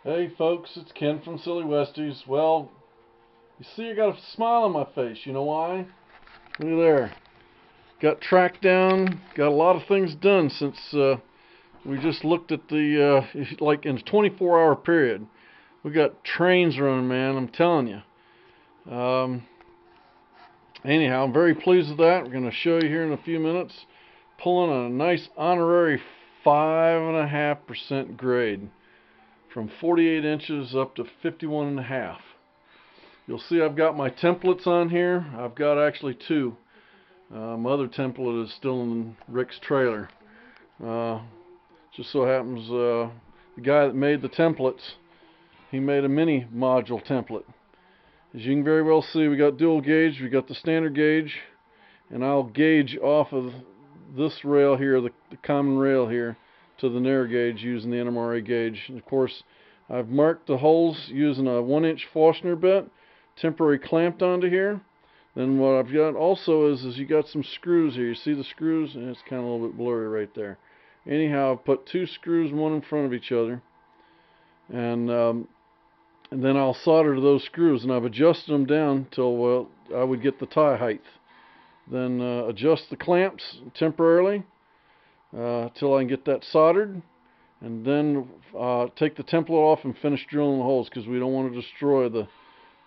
Hey folks, it's Ken from Silly Westies. Well, you see I got a smile on my face. You know why? Look at there. Got tracked down, got a lot of things done since we just looked at the, like in a 24-hour period. We got trains running, man, I'm telling you. Anyhow, I'm very pleased with that. We're going to show you here in a few minutes. Pulling a nice honorary 5.5% grade. From 48 inches up to 51.5. You'll see I've got my templates on here. I've got actually two. My other template is still in Rick's trailer. Just so happens the guy that made the templates, he made a mini module template. As you can very well see, we got dual gauge, we got the standard gauge, and I'll gauge off of this rail here, the common rail here, to the narrow gauge using the NMRA gauge. And of course, I've marked the holes using a 1-inch Forstner bit, temporary clamped onto here. Then what I've got also is you got some screws here. You see the screws? And it's kind of a little bit blurry right there. Anyhow, I've put two screws, one in front of each other, and then I'll solder to those screws, and I've adjusted them down till I would get the tie height. Then adjust the clamps temporarily till I can get that soldered, and then take the template off and finish drilling the holes, because we don't want to destroy the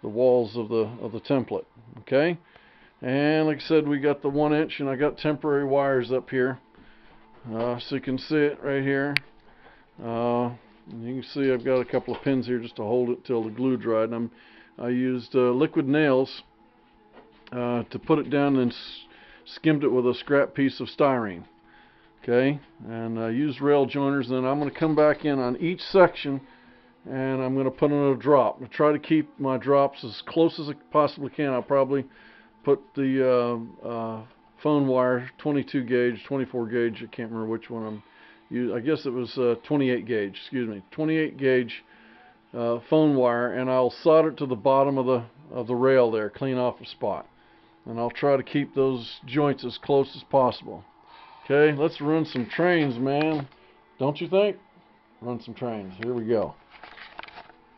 walls of the template. Okay, and like I said, we got the 1-inch, and I got temporary wires up here, so you can see it right here. You can see I've got a couple of pins here just to hold it till the glue dried, and I used liquid nails to put it down, and skimmed it with a scrap piece of styrene. Okay, and I use rail joiners. Then I'm going to come back in on each section, and I'm going to put in a drop. I try to keep my drops as close as I possibly can. I'll probably put the phone wire, 22 gauge, 24 gauge, I can't remember which one I'm using. I guess it was 28 gauge, excuse me, 28 gauge phone wire, and I'll solder it to the bottom of the rail there, clean off a spot. And I'll try to keep those joints as close as possible. Okay, let's run some trains, man. Don't you think? Run some trains. Here we go.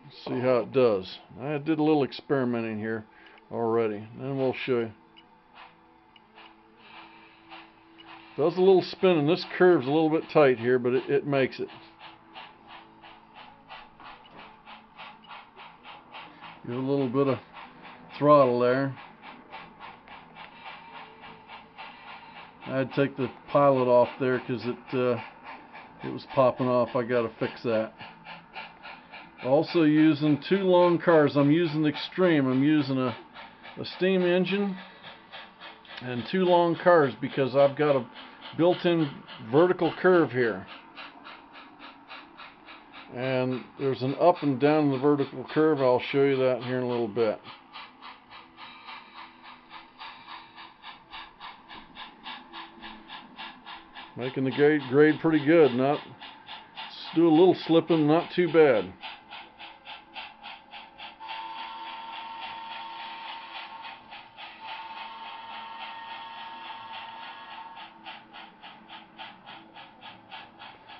Let's see how it does. I did a little experimenting here already. Then we'll show you. Does a little spinning. This curve's a little bit tight here, but it makes it. Give a little bit of throttle there. I had to take the pilot off there because it was popping off. I got to fix that. Also using two long cars. I'm using the extreme. I'm using a steam engine and two long cars because I've got a built-in vertical curve here. And there's an up and down in the vertical curve. I'll show you that here in a little bit. Making the grade pretty good. Just do a little slipping, not too bad.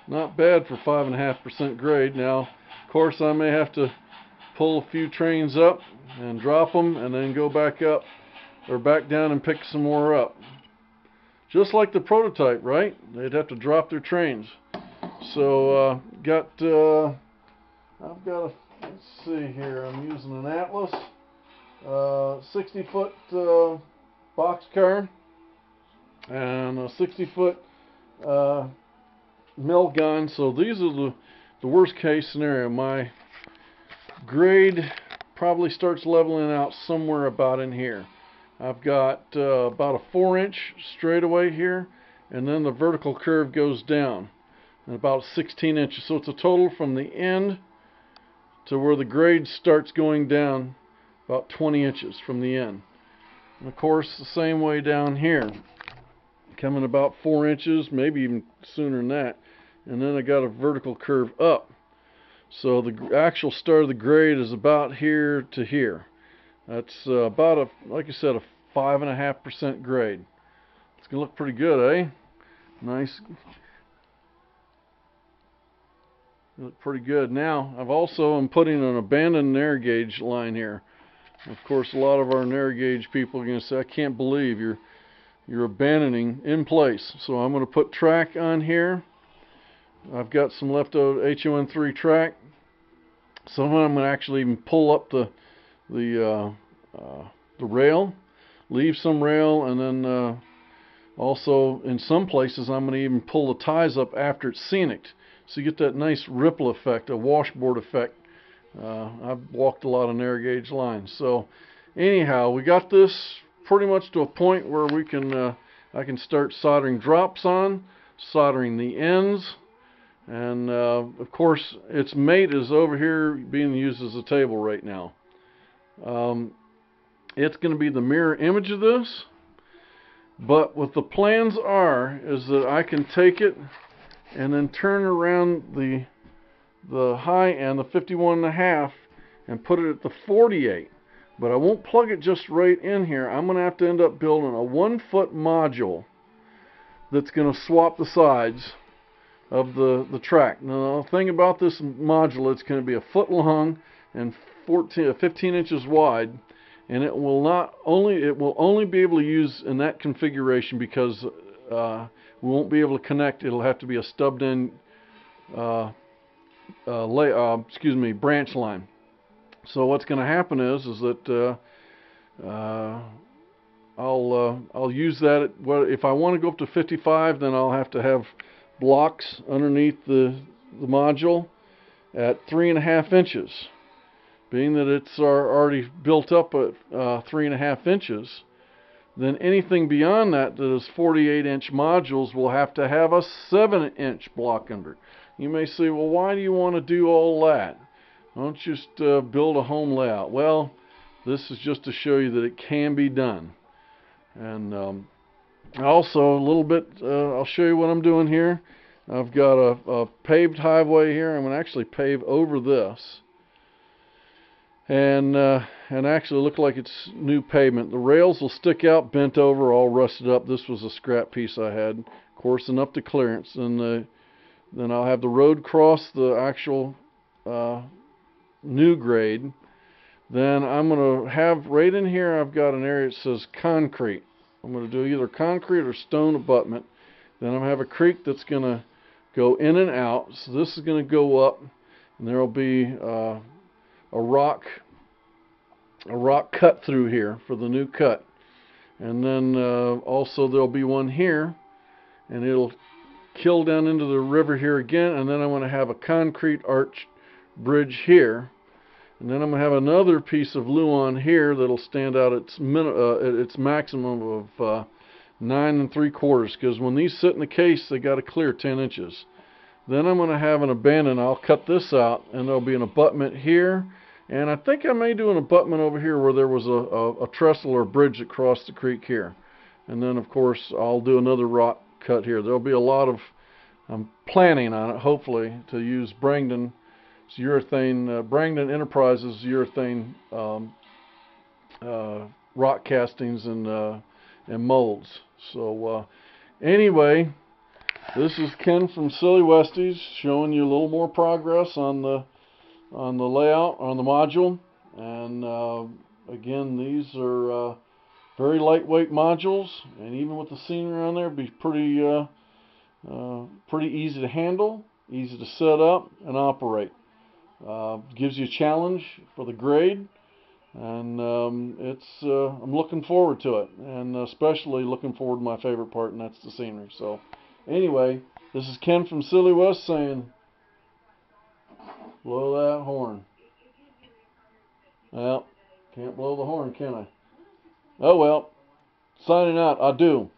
Not bad for 5.5% grade. Now, of course, I may have to pull a few trains up and drop them, and then go back up or back down and pick some more up. Just like the prototype, right? They'd have to drop their trains. So, I've got a, let's see here, I'm using an Atlas 60-foot box car and a 60-foot mill gun. So these are the worst case scenario. My grade probably starts leveling out somewhere about in here. I've got about a 4-inch straightaway here, and then the vertical curve goes down, and about 16 inches. So it's a total from the end to where the grade starts going down about 20 inches from the end. And of course, the same way down here, coming about 4 inches, maybe even sooner than that. And then I got a vertical curve up. So the actual start of the grade is about here to here. That's about like I said, a 5.5% grade. It's gonna look pretty good, eh? Nice. They look pretty good. Now, I've also am putting an abandoned narrow gauge line here. Of course, a lot of our narrow gauge people are going to say, I can't believe you're abandoning in place. So I'm going to put track on here. I've got some leftover HON3 track. Some of them I'm going to actually even pull up the rail, leave some rail, and then also in some places I'm going to even pull the ties up after it's scenic, so you get that nice ripple effect, a washboard effect. I've walked a lot of narrow gauge lines. So anyhow, we got this pretty much to a point where we can I can start soldering drops on, soldering the ends, and of course its mate is over here being used as a table right now. It's going to be the mirror image of this, but what the plans are is that I can take it and then turn around the high end, the 51.5, and put it at the 48. But I won't plug it just right in here. I'm going to have to end up building a 1-foot module that's going to swap the sides of the track. Now, the thing about this module, it's going to be a foot long and 15 inches wide, and it will only be able to use in that configuration because we won't be able to connect. It'll have to be a stubbed in branch line. So what's going to happen is that I'll use that. If I want to go up to 55, then I'll have to have blocks underneath the module at 3.5 inches. Being that it's already built up at 3.5 inches, then anything beyond that is 48-inch modules will have to have a 7-inch block under. You may say, well, why do you want to do all that? Why don't you just build a home layout? Well, this is just to show you that it can be done. And also a little bit, I'll show you what I'm doing here. I've got a paved highway here. I'm going to actually pave over this. And actually look like it's new pavement. The rails will stick out, bent over, all rusted up. This was a scrap piece I had, of course, enough to clearance. And then I'll have the road cross the actual new grade. Then I'm going to have right in here, I've got an area that says concrete. I'm going to do either concrete or stone abutment. Then I'm going to have a creek that's going to go in and out. So this is going to go up, and there will be a rock cut through here for the new cut. And then also there'll be one here, and it'll kill down into the river here again. And then I'm going to have a concrete arch bridge here. And then I'm going to have another piece of Luan here that'll stand out at its maximum of 9 3/4, because when these sit in the case, they got to clear 10 inches. Then I'm going to have an abandon. I'll cut this out, and there'll be an abutment here. And I think I may do an abutment over here where there was a trestle or bridge that crossed the creek here. And then, of course, I'll do another rock cut here. There'll be a lot of, I'm planning on it, hopefully, to use Brangden Enterprises urethane rock castings and molds. So anyway, this is Ken from Silly Westies showing you a little more progress on the layout, on the module. And again, these are very lightweight modules, and even with the scenery on there, it'd be pretty easy to handle, easy to set up and operate. Gives you a challenge for the grade, and I'm looking forward to it, and especially looking forward to my favorite part, and that's the scenery. So anyway, this is Ken from Silly West saying, blow that horn. Well, can't blow the horn, can I? Oh well. Signing out. Adieu.